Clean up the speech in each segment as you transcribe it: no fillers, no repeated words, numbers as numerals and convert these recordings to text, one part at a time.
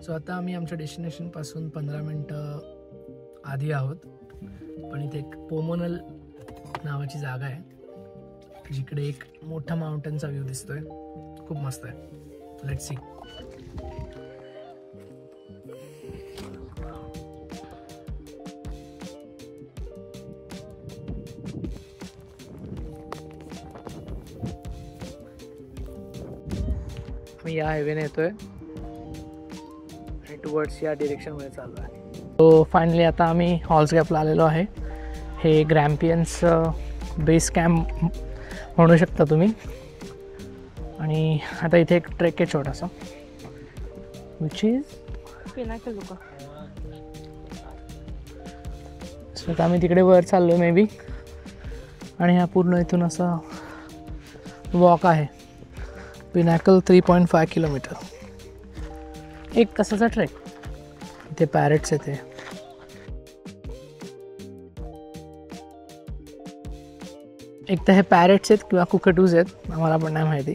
So आता आम्ही आमच्या डेस्टिनेशनपासून 15 मिनटं आधी आहोत, पण इथे एक पोमोनल नावाची जागा आहे जिकडे एक मोठा माउंटनचा व्ह्यू दिसतोय, खूप मस्त आहे. Let's see. मी या हायवेने येतोय आणि टुवर्ड्स या डिरेक्शनमध्ये चाललो आहे. सो फायनली आता आम्ही हॉल्स गॅपला आलेलो आहे. हे ग्रॅम्पियन्स बेस कॅम्प म्हणू शकता तुम्ही. आणि आता इथे एक ट्रेक आहे छोटासा, विच इज पिनाकल लोक. सो आता आम्ही तिकडे वर चाललो मे बी. आणि हा पूर्ण इथून असा वॉक आहे. पिनाकल 3.5 किलोमीटर, एक तासाचा ट्रेक. इथे पॅरेट्स येते. एक तर हे पॅरेट्स आहेत किंवा कुकटूज आहेत, आम्हाला पण नाही माहिती.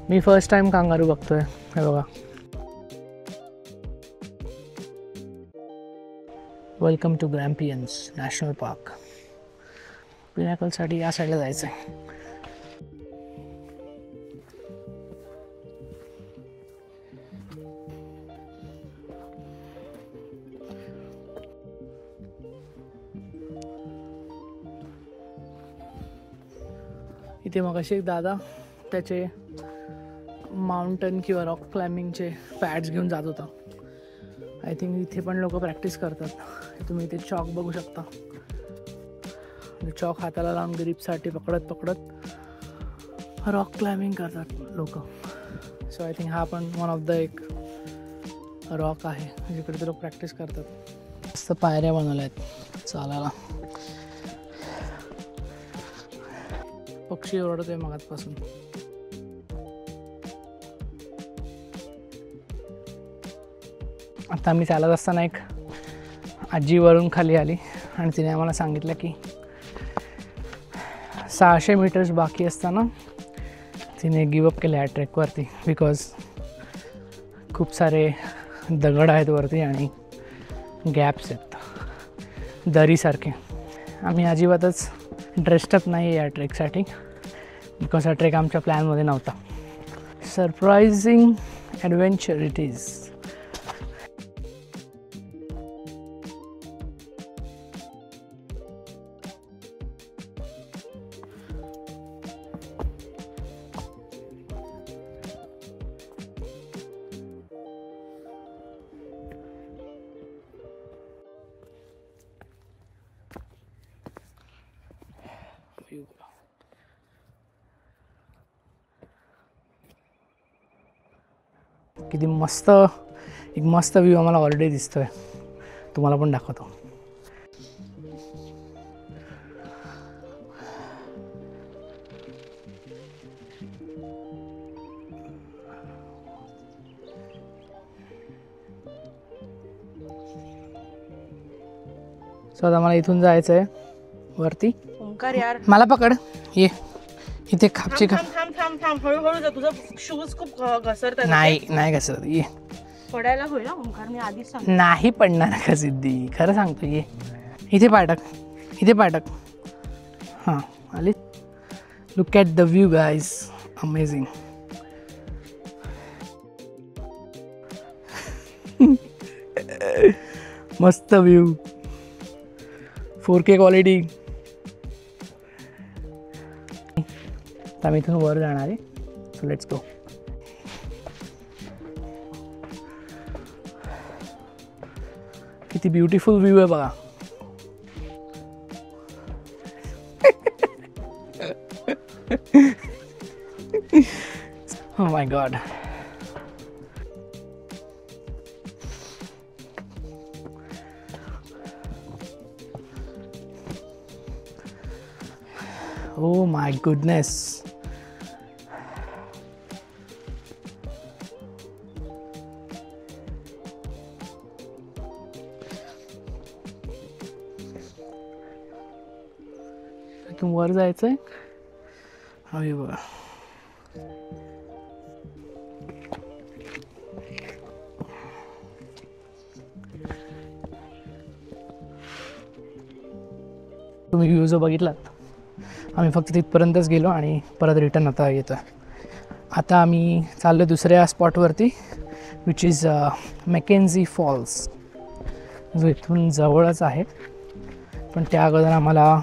मी फर्स्ट टाइम कांगारू बघतोय. हे बघा, वेलकम टू ग्रॅम्पियन्स नॅशनल पार्क. पिनाकलसाठी या साईडला जायचं आहे. इथे मग असे एक दादा त्याचे माउंटन किंवा रॉक क्लाइम्बिंगचे पॅड्स घेऊन जात होता. आय थिंक इथे पण लोक प्रॅक्टिस करतात. तुम्ही इथे चॉक बघू शकता. चॉक हाताला लावून ग्रिपसाठी पकडत पकडत रॉक क्लाइम्बिंग करतात लोक. सो आय थिंक हा पण वन ऑफ द एक रॉक आहे जिकडे ते लोक प्रॅक्टिस करतात. मस्त पायऱ्या बनवल्या आहेत चालायला. पक्षी ओरडतोय मगातपासून. आता आम्ही चालत असताना एक आजी वरून खाली आली आणि तिने आम्हाला सांगितलं की 600 मीटर्स बाकी असताना तिने गिवअप केलं या ट्रेकवरती. बिकॉज खूप सारे दगड आहेत वरती आणि गॅप्स आहेत दरीसारखे. आम्ही अजिबातच ड्रेस्डअप नाही या ट्रेकसाठी, बिकॉज हा ट्रेक आमच्या प्लॅनमध्ये नव्हता. Surprising adventure it is. किती मस्त, एक मस्त व्ह्यू आम्हाला ऑलरेडी दिसतोय. तुम्हाला पण दाखवतो. सो आता मला इथून जायचं आहे वरती. ओंकार यार, मला पकड. ये इथे खापचे थांब थांब थांब थांब. हळूहळू जा, तुझं शूज खूप घसरतात. नाही नाही घसरत. ये पडायला होईल ना ओंकार, मी आधीच सांग. नाही पडणार का सिद्धी, खरं सांगतो. ये इथे पाठक, इथे पाठक. हां आली. Look at the view guys, amazing. मस्त व्ह्यू, 4K क्वालिटी. आता मी इथून वर जाणार आहे. सो लेट्स गो. किती ब्युटिफुल व्ह्यू आहे बघा. Oh my God. Oh my goodness. इथून वर जायचं आहे. हवी बघा. तुम्ही व्ह्यू जो बघितलात, आम्ही फक्त तिथपर्यंतच गेलो आणि परत रिटर्न आता येतो. आता आम्ही चाललो दुसऱ्या स्पॉटवरती, विच इज मॅकेन्झी फॉल्स, जो इथून जवळच आहे. पण त्या अगोदर आम्हाला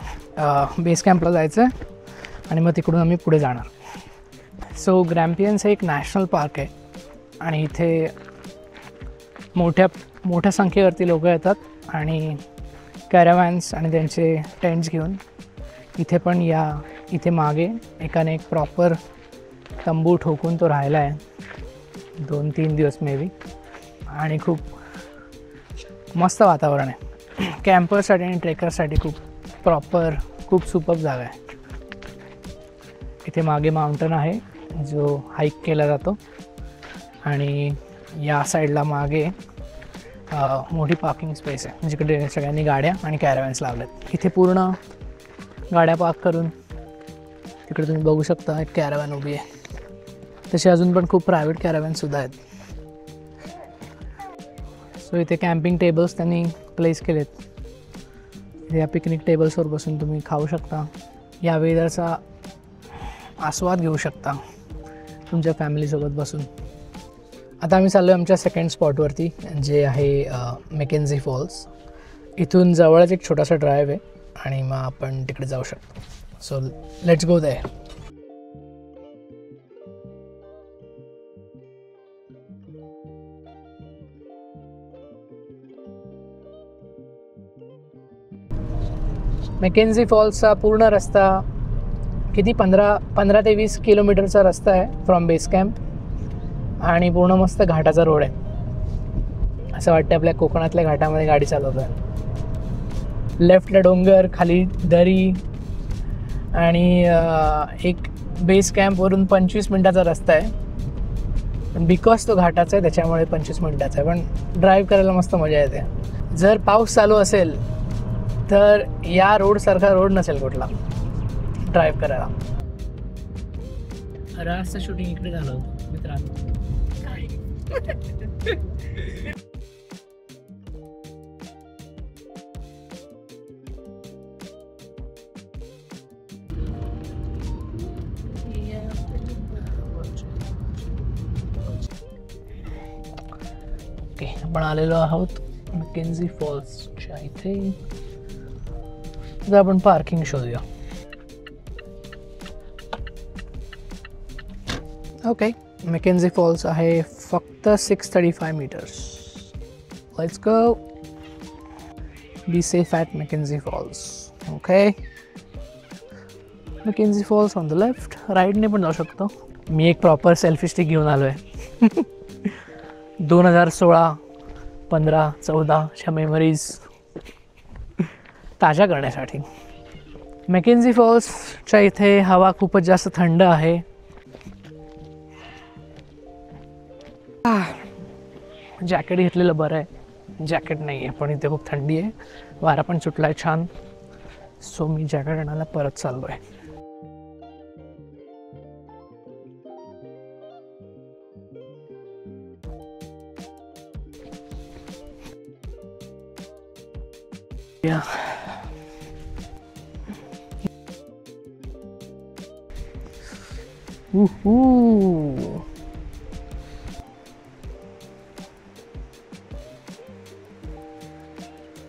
बेस कॅम्पला जायचं आहे आणि मग तिकडून आम्ही पुढे जाणार. सो ग्रॅम्पियन्स हे एक नॅशनल पार्क आहे आणि इथे मोठ्या संख्येवरती लोक येतात आणि कॅराव्हॅन्स आणि त्यांचे टेंट्स घेऊन इथे पण इथे मागे एकाने एक प्रॉपर तंबू ठोकून तो राहिला आहे 2-3 दिवस मे बी. आणि खूप मस्त वातावरण आहे. कॅम्पर्ससाठी आणि ट्रेकर्ससाठी खूप सुपर जागा आहे. इथे मागे माउंटन आहे जो हाईक केला जातो आणि या साईडला मागे मोठी पार्किंग स्पेस आहे जिकडे सगळ्यांनी गाड्या आणि कॅराव्हॅन्स लावल्यात. इथे पूर्ण गाड्या पार्क करून तिकडे तुम्ही बघू शकता एक कॅराव्हॅन उभी आहे. तसे अजून पण खूप प्रायव्हेट कॅराव्हॅनसुद्धा आहेत. सो इथे कॅम्पिंग टेबल्स त्यांनी प्लेस केलेत. या पिकनिक टेबल्सवर बसून तुम्ही खाऊ शकता, या वेदरचा आस्वाद घेऊ शकता तुमच्या फॅमिलीसोबत बसून. आता आम्ही चाललो आहे आमच्या सेकंड स्पॉटवरती, जे आहे मॅकेन्झी फॉल्स. इथून जवळच एक छोटासा ड्राईव्ह आहे आणि मग आपण तिकडे जाऊ शकतो. So let's go there. Mackenzie फॉल्सचा पूर्ण रस्ता किती 15 ते 20 किलोमीटरचा रस्ता आहे फ्रॉम बेस कॅम्प आणि पूर्ण मस्त घाटाचा रोड आहे. असं वाटतं आपल्या कोकणातल्या घाटामध्ये गाडी चालवतो आहे. लेफ्टला डोंगर, खाली दरी आणि एक बेस कॅम्पवरून 25 मिनटाचा रस्ता आहे. पण बिकॉज तो घाटाचा आहे त्याच्यामुळे 25 मिनटाचा आहे. पण ड्राईव्ह करायला मस्त मजा येते. जर पाऊस चालू असेल तर या रोडसारखा रोड नसेल कुठला ड्राईव्ह करायला. रासचं शूटिंग इकडे झालं होतं मित्रांनो. ओके, आपण आलेलो आहोत मॅकेन्झी फॉल्सच्या इथे. आता आपण पार्किंग शोधूया. ओके, मॅकेन्झी फॉल्स आहे फक्त 635 metres. Let's go. Be safe at Mackenzie Falls. Okay, Mackenzie Falls on the left. राईटने पण जाऊ शकतो. मी एक प्रॉपर सेल्फी स्टिक घेऊन आलो आहे 2016, 15, 14च्या मेमरीज ताज्या करण्यासाठी. मॅकेन्झी फॉल्सच्या इथे हवा खूपच जास्त थंड आहे. जॅकेट घेतलेलं बरं आहे. जॅकेट नाही आहे पण इथे खूप थंडी आहे. वारा पण सुटला आहे छान. सो मी जॅकेट आणायला परत चाललो आहे.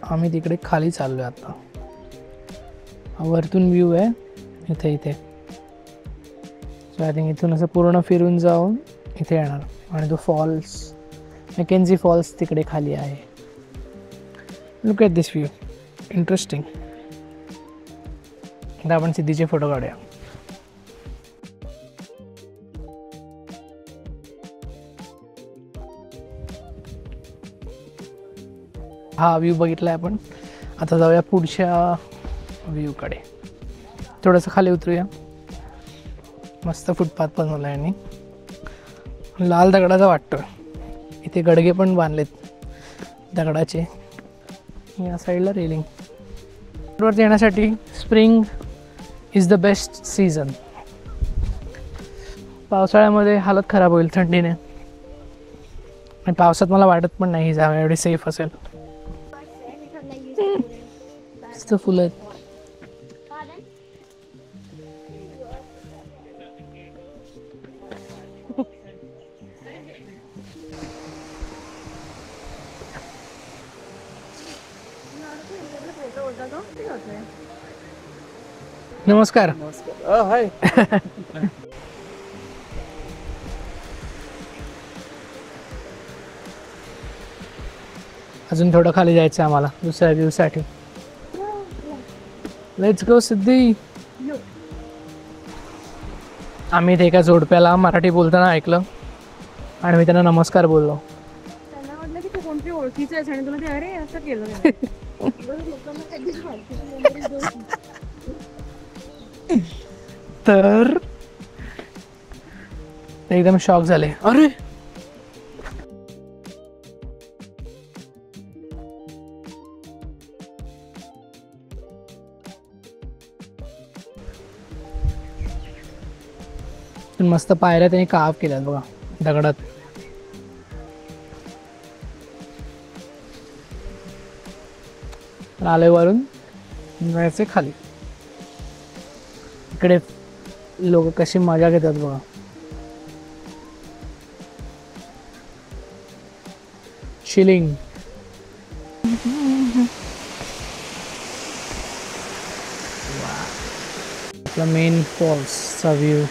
आम्ही तिकडे खाली चाललो आहे आता. वरतून व्ह्यू आहे इथे. सो आय थिंक इथून असं पूर्ण फिरून जाऊन इथे येणार आणि तो फॉल्स, मॅकेन्झी फॉल्स तिकडे खाली आहे. Look at this view, interesting. आता आपण सिद्धीचे फोटो काढूया. हा व्ह्यू बघितला आहे आपण. आता जाऊया पुढच्या व्ह्यूकडे. थोडंसं खाली उतरूया. मस्त फुटपाथ बनवला आहे आणि लाल दगडाचा वाटतो. इथे गडगे पण बांधलेत दगडाचे. या साईडला रेलिंग. वरती येण्यासाठी spring is the best season. पावसाळ्यामध्ये हालत खराब होईल थंडीने, आणि पावसात मला वाटत पण नाही ही जागा एवढी सेफ असेल. मस्त फुलं आहेत. नमस्कार. हाय. अजून थोडं खाली जायचं आहे आम्हाला दुसऱ्या व्ह्यूसाठी. लेट्स गो सिद्धी. आम्ही इथे एका जोडप्याला मराठी बोलताना ऐकलं आणि मी त्यांना नमस्कार बोललो. त्यांना वाटलं की तू कोणतरी ओळखीचं आहेस आणि तुला ते अरे असं केलं नाही. तर ते एकदम शॉक झाले. अरे मस्त पायऱ्या त्यांनी काव केल्यात बघा दगडात. आले वरून जायचे खाली. इकडे लोक कशी मजा घेतात बघा. चिलिंग. आपला मेन फॉल्सचा व्ह्यू.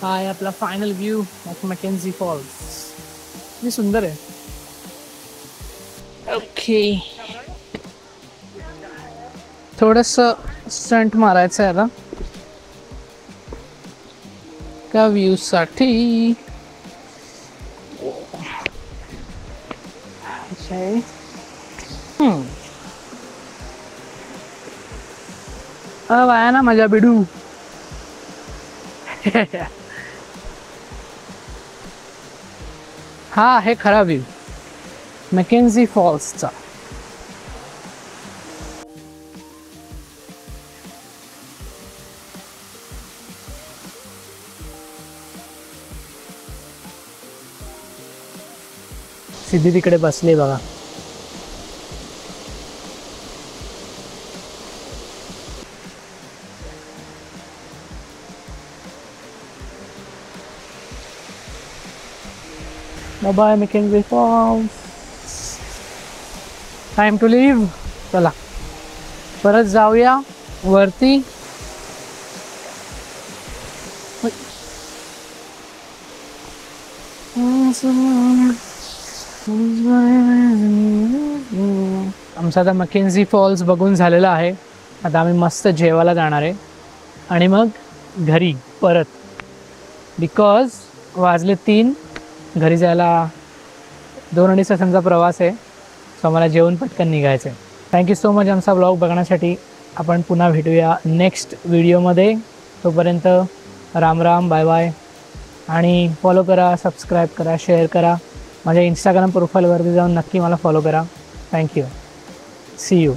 हा आहे आपला final view of Mackenzie false. किती सुंदर आहे. ओके, थोडस स्टंट मारायचं आहे आता का व्ह्यू साठी. वाया ना मजा बिडू. हा आहे खरा व्ह्यू मॅकेन्झी फॉल्सचा. सिद्धी तिकडे बसले बघा. Bye Mackenzie Falls. Time to leave. चला परत जाऊया वरती. आमचा आता मॅकेन्झी फॉल्स बघून झालेला आहे. आता आम्ही मस्त जेवायला जाणार आहे आणि मग घरी परत, बिकॉज वाजले 3. घरी जायला 2-2.5 तासांचा प्रवास आहे. सो आम्हाला जेवण पटकन निघायचं आहे. थँक्यू सो मच आमचा ब्लॉग बघण्यासाठी. आपण पुन्हा भेटूया नेक्स्ट व्हिडिओमध्ये. तोपर्यंत राम राम, बाय बाय. आणि फॉलो करा, सबस्क्राईब करा, शेअर करा. माझ्या इंस्टाग्राम प्रोफाईलवरती जाऊन नक्की मला फॉलो करा. थँक्यू. See you.